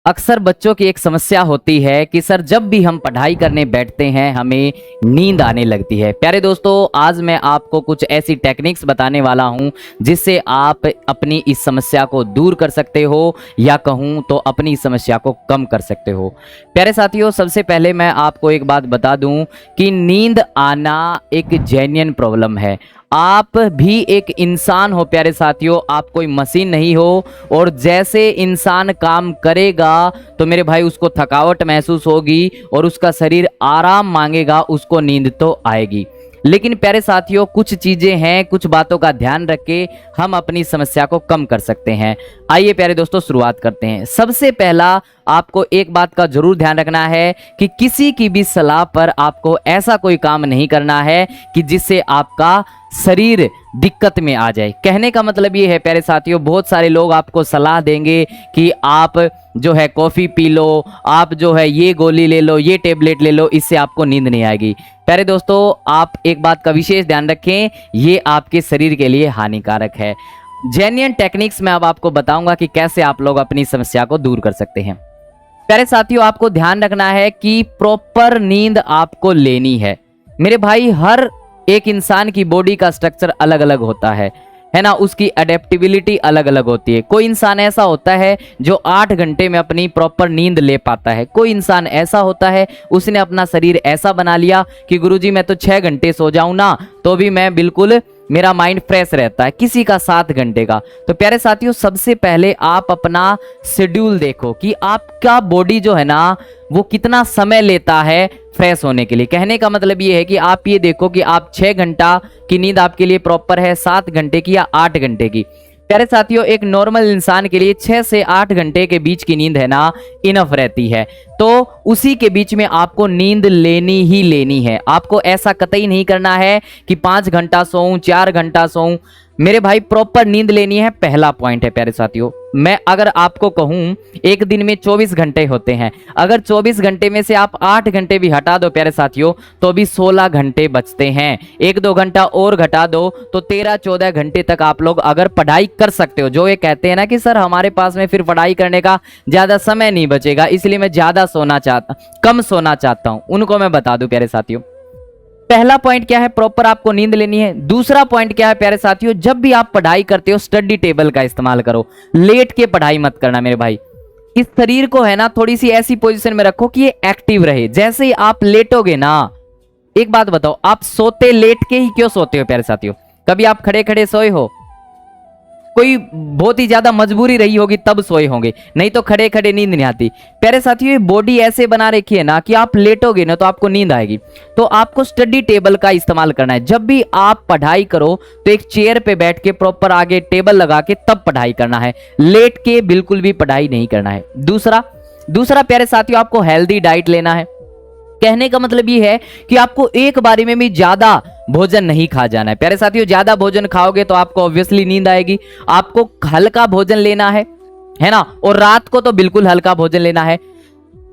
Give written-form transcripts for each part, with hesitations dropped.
अक्सर बच्चों की एक समस्या होती है कि सर जब भी हम पढ़ाई करने बैठते हैं हमें नींद आने लगती है। प्यारे दोस्तों, आज मैं आपको कुछ ऐसी टेक्निक्स बताने वाला हूं जिससे आप अपनी इस समस्या को दूर कर सकते हो या कहूं तो अपनी इस समस्या को कम कर सकते हो। प्यारे साथियों, सबसे पहले मैं आपको एक बात बता दूं कि नींद आना एक जेन्युइन प्रॉब्लम है। आप भी एक इंसान हो प्यारे साथियों, आप कोई मशीन नहीं हो। और जैसे इंसान काम करेगा तो मेरे भाई उसको थकावट महसूस होगी और उसका शरीर आराम मांगेगा, उसको नींद तो आएगी। लेकिन प्यारे साथियों, कुछ चीजें हैं, कुछ बातों का ध्यान रख के हम अपनी समस्या को कम कर सकते हैं। आइए प्यारे दोस्तों, शुरुआत करते हैं। सबसे पहला आपको एक बात का जरूर ध्यान रखना है कि किसी की भी सलाह पर आपको ऐसा कोई काम नहीं करना है कि जिससे आपका शरीर दिक्कत में आ जाए। कहने का मतलब ये है प्यारे साथियों, बहुत सारे लोग आपको सलाह देंगे कि आप जो है कॉफ़ी पी लो, आप जो है ये गोली ले लो, ये टेबलेट ले लो, इससे आपको नींद नहीं आएगी। प्यारे दोस्तों, आप एक बात का विशेष ध्यान रखें, ये आपके शरीर के लिए हानिकारक है। जेन्युइन टेक्निक्स में अब आपको बताऊंगा कि कैसे आप लोग अपनी समस्या को दूर कर सकते हैं। प्यारे साथियों, आपको ध्यान रखना है कि प्रॉपर नींद आपको लेनी है। मेरे भाई, हर एक इंसान की बॉडी का स्ट्रक्चर अलग अलग होता है ना, उसकी अडेप्टिबिलिटी अलग अलग होती है। कोई इंसान ऐसा होता है जो 8 घंटे में अपनी प्रॉपर नींद ले पाता है। कोई इंसान ऐसा होता है उसने अपना शरीर ऐसा बना लिया कि गुरुजी मैं तो 6 घंटे सो जाऊं ना तो भी मैं बिल्कुल मेरा माइंड फ्रेश रहता है, किसी का 7 घंटे का। तो प्यारे साथियों, सबसे पहले आप अपना शेड्यूल देखो कि आपका बॉडी जो है ना वो कितना समय लेता है फ्रेश होने के लिए। कहने का मतलब ये है कि आप ये देखो कि आप 6 घंटा की नींद आपके लिए प्रॉपर है, 7 घंटे की या 8 घंटे की। प्यारे साथियों, एक नॉर्मल इंसान के लिए 6 से 8 घंटे के बीच की नींद है ना इनफ रहती है। तो उसी के बीच में आपको नींद लेनी ही लेनी है। आपको ऐसा कतई नहीं करना है कि 5 घंटा सोऊं, 4 घंटा सोऊं। मेरे भाई, प्रॉपर नींद लेनी है, पहला पॉइंट है प्यारे साथियों। मैं अगर आपको कहूं एक दिन में 24 घंटे होते हैं, अगर 24 घंटे में से आप 8 घंटे भी हटा दो प्यारे साथियों तो भी 16 घंटे बचते हैं। 1-2 घंटा और घटा दो तो 13-14 घंटे तक आप लोग अगर पढ़ाई कर सकते हो। जो ये कहते हैं ना कि सर हमारे पास में फिर पढ़ाई करने का ज्यादा समय नहीं बचेगा इसलिए मैं ज्यादा कम सोना चाहता हूं, उनको मैं बता दूं प्यारे साथियों, पहला पॉइंट क्या है, प्रॉपर आपको नींद लेनी है। दूसरा पॉइंट क्या है प्यारे साथियों, जब भी आप पढ़ाई करते हो स्टडी टेबल का इस्तेमाल करो। लेट के पढ़ाई मत करना मेरे भाई। इस शरीर को है ना थोड़ी सी ऐसी पोजीशन में रखो कि ये एक्टिव रहे। जैसे ही आप लेटोगे ना, एक बात बताओ, आप सोते लेट के ही क्यों सोते हो प्यारे साथियों? कभी आप खड़े खड़े सोए हो? कोई बहुत ही ज्यादा मजबूरी रही होगी तब सोए होंगे, नहीं तो खड़े खड़े नींद नहीं आती। प्यारे साथियों, ये बॉडी ऐसे बना रखी है ना कि आप लेटोगे ना तो आपको नींद आएगी। तो आपको स्टडी टेबल का इस्तेमाल करना है। जब भी आप पढ़ाई करो तो एक चेयर पे बैठ के प्रॉपर आगे टेबल लगा के तब पढ़ाई करना है, लेट के बिल्कुल भी पढ़ाई नहीं करना है। दूसरा प्यारे साथियों, आपको हेल्दी डाइट लेना है। कहने का मतलब ये है कि आपको एक बारी में भी ज्यादा भोजन नहीं खा जाना है। प्यारे साथियों, ज्यादा भोजन खाओगे तो आपको ऑब्वियसली नींद आएगी। आपको हल्का भोजन लेना है ना, और रात को तो बिल्कुल हल्का भोजन लेना है।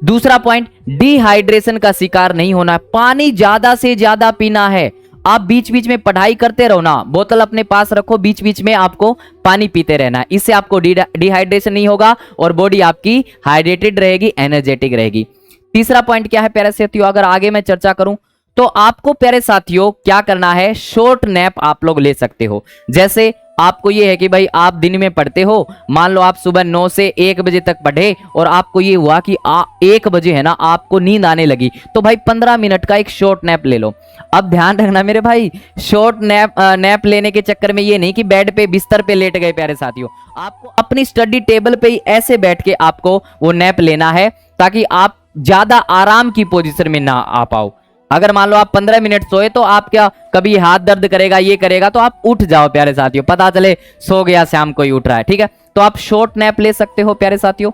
दूसरा पॉइंट, डिहाइड्रेशन का शिकार नहीं होना है। पानी ज्यादा से ज्यादा पीना है। आप बीच बीच में पढ़ाई करते रहो ना, बोतल अपने पास रखो, बीच बीच में आपको पानी पीते रहना है। इससे आपको डिहाइड्रेशन नहीं होगा और बॉडी आपकी हाइड्रेटेड रहेगी, एनर्जेटिक रहेगी। तीसरा पॉइंट क्या है प्यारे साथियों, अगर आगे मैं चर्चा करूं तो आपको प्यारे साथियों क्या करना है, शॉर्ट नैप आप लोग ले सकते हो। जैसे आपको ये है कि भाई आप दिन में पढ़ते हो, मान लो आप सुबह 9 से 1 बजे तक पढ़े और आपको ये हुआ कि 1 बजे है ना आपको नींद आने लगी, तो भाई 15 मिनट का एक शॉर्ट नैप ले लो। अब ध्यान रखना मेरे भाई, शॉर्ट नैप लेने के चक्कर में ये नहीं कि बेड पे बिस्तर पे लेट गए। प्यारे साथियों, आपको अपनी स्टडी टेबल पे ही ऐसे बैठ के आपको वो नैप लेना है ताकि आप ज्यादा आराम की पोजीशन में ना आ पाओ। अगर मान लो आप 15 मिनट सोए तो आप क्या कभी हाथ दर्द करेगा, ये करेगा, तो आप उठ जाओ प्यारे साथियों, पता चले सो गया शाम को ही उठ रहा है। ठीक है, तो आप शॉर्ट नैप ले सकते हो प्यारे साथियों।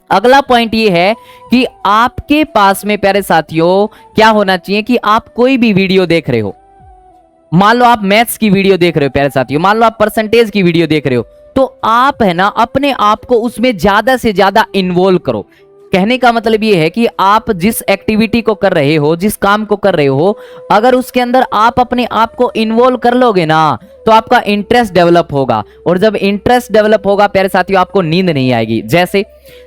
अगला पॉइंट ये है कि आपके पास में प्यारे साथियों क्या होना चाहिए कि आप कोई भी वीडियो देख रहे हो, मान लो आप मैथ्स की वीडियो देख रहे हो प्यारे साथियों, मान लो आप परसेंटेज की वीडियो देख रहे हो, तो आप है ना अपने आप को उसमें ज्यादा से ज्यादा इन्वॉल्व करो। कहने का मतलब ये है कि आप जिस एक्टिविटी को कर रहे हो, जिस काम को कर रहे हो, अगर उसके अंदर आप अपने आप को इन्वॉल्व कर लोगे ना, तो आपका इंटरेस्ट डेवलप होगा। और जब इंटरेस्ट डेवलप होगा प्यारे साथियों, आपको नींद नहीं आएगी।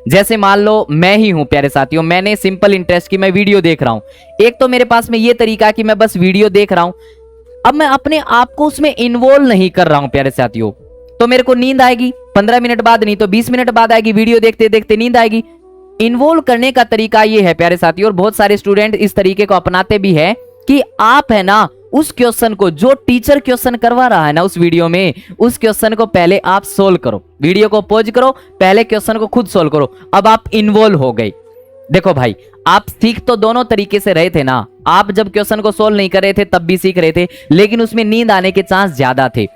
जैसे मान लो मैं ही हूं प्यारे साथियों, मैंने सिंपल इंटरेस्ट की मैं वीडियो देख रहा हूं। एक तो मेरे पास में ये तरीका कि मैं बस वीडियो देख रहा हूं, अब मैं अपने आप को उसमें इन्वॉल्व नहीं कर रहा हूं प्यारे साथियों, तो मेरे को नींद आएगी 15 मिनट बाद, नहीं तो 20 मिनट बाद आएगी। वीडियो देखते देखते नींद आएगी। इन्वॉल्व करने का तरीका ये है प्यारे साथियों, और बहुत सारे स्टूडेंट इस तरीके को अपनाते भी है कि आप है ना उस क्वेश्चन को, जो टीचर क्वेश्चन करवा रहा है ना उस वीडियो में, उस क्वेश्चन को पहले आप सोल्व करो। वीडियो को पॉज करो, पहले क्वेश्चन को खुद सोल्व करो। अब आप इन्वॉल्व हो गए। देखो भाई, आप सीख तो दोनों तरीके से रहे थे ना। आप जब क्वेश्चन को सोल्व नहीं कर रहे थे तब भी सीख रहे थे, लेकिन उसमें नींद आने के चांस ज्यादा थे।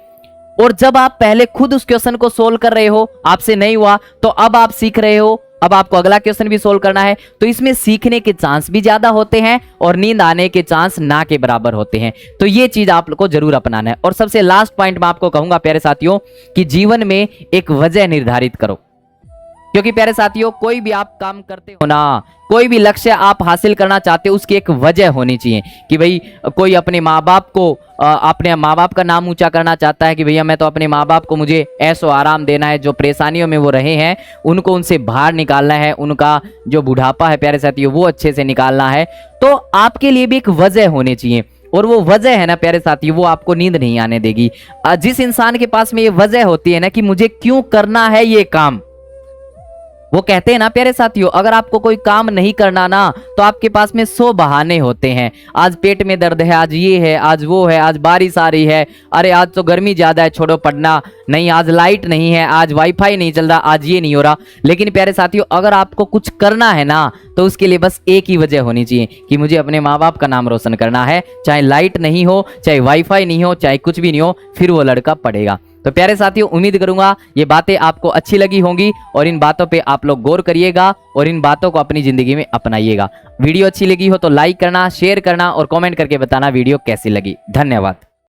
और जब आप पहले खुद उस क्वेश्चन को सोल्व कर रहे हो, आपसे नहीं हुआ, तो अब आप सीख रहे हो, अब आपको अगला क्वेश्चन भी सोल्व करना है, तो इसमें सीखने के चांस भी ज्यादा होते हैं और नींद आने के चांस ना के बराबर होते हैं। तो ये चीज आप लोग को जरूर अपनाना है। और सबसे लास्ट पॉइंट मैं आपको कहूंगा प्यारे साथियों, कि जीवन में एक वजह निर्धारित करो। क्योंकि प्यारे साथियों, कोई भी आप काम करते हो ना, कोई भी लक्ष्य आप हासिल करना चाहते हो, उसकी एक वजह होनी चाहिए। कि भाई कोई अपने माँ बाप को, अपने माँ बाप का नाम ऊंचा करना चाहता है कि भैया मैं तो अपने माँ बाप को, मुझे ऐसो आराम देना है, जो परेशानियों में वो रहे हैं उनको उनसे बाहर निकालना है, उनका जो बुढ़ापा है प्यारे साथियों वो अच्छे से निकालना है। तो आपके लिए भी एक वजह होनी चाहिए, और वो वजह है ना प्यारे साथियों, वो आपको नींद नहीं आने देगी। जिस इंसान के पास में ये वजह होती है ना कि मुझे क्यों करना है ये काम, वो कहते हैं ना प्यारे साथियों, अगर आपको कोई काम नहीं करना ना, तो आपके पास में 100 बहाने होते हैं। आज पेट में दर्द है, आज ये है, आज वो है, आज बारिश आ रही है, अरे आज तो गर्मी ज्यादा है, छोड़ो पढ़ना नहीं, आज लाइट नहीं है, आज वाईफाई नहीं चल रहा, आज ये नहीं हो रहा। लेकिन प्यारे साथियों, अगर आपको कुछ करना है ना, तो उसके लिए बस एक ही वजह होनी चाहिए कि मुझे अपने माँ बाप का नाम रोशन करना है। चाहे लाइट नहीं हो, चाहे वाईफाई नहीं हो, चाहे कुछ भी नहीं हो, फिर वो लड़का पढ़ेगा। तो प्यारे साथियों, उम्मीद करूंगा ये बातें आपको अच्छी लगी होंगी, और इन बातों पे आप लोग गौर करिएगा और इन बातों को अपनी जिंदगी में अपनाइएगा। वीडियो अच्छी लगी हो तो लाइक करना, शेयर करना और कमेंट करके बताना वीडियो कैसी लगी। धन्यवाद।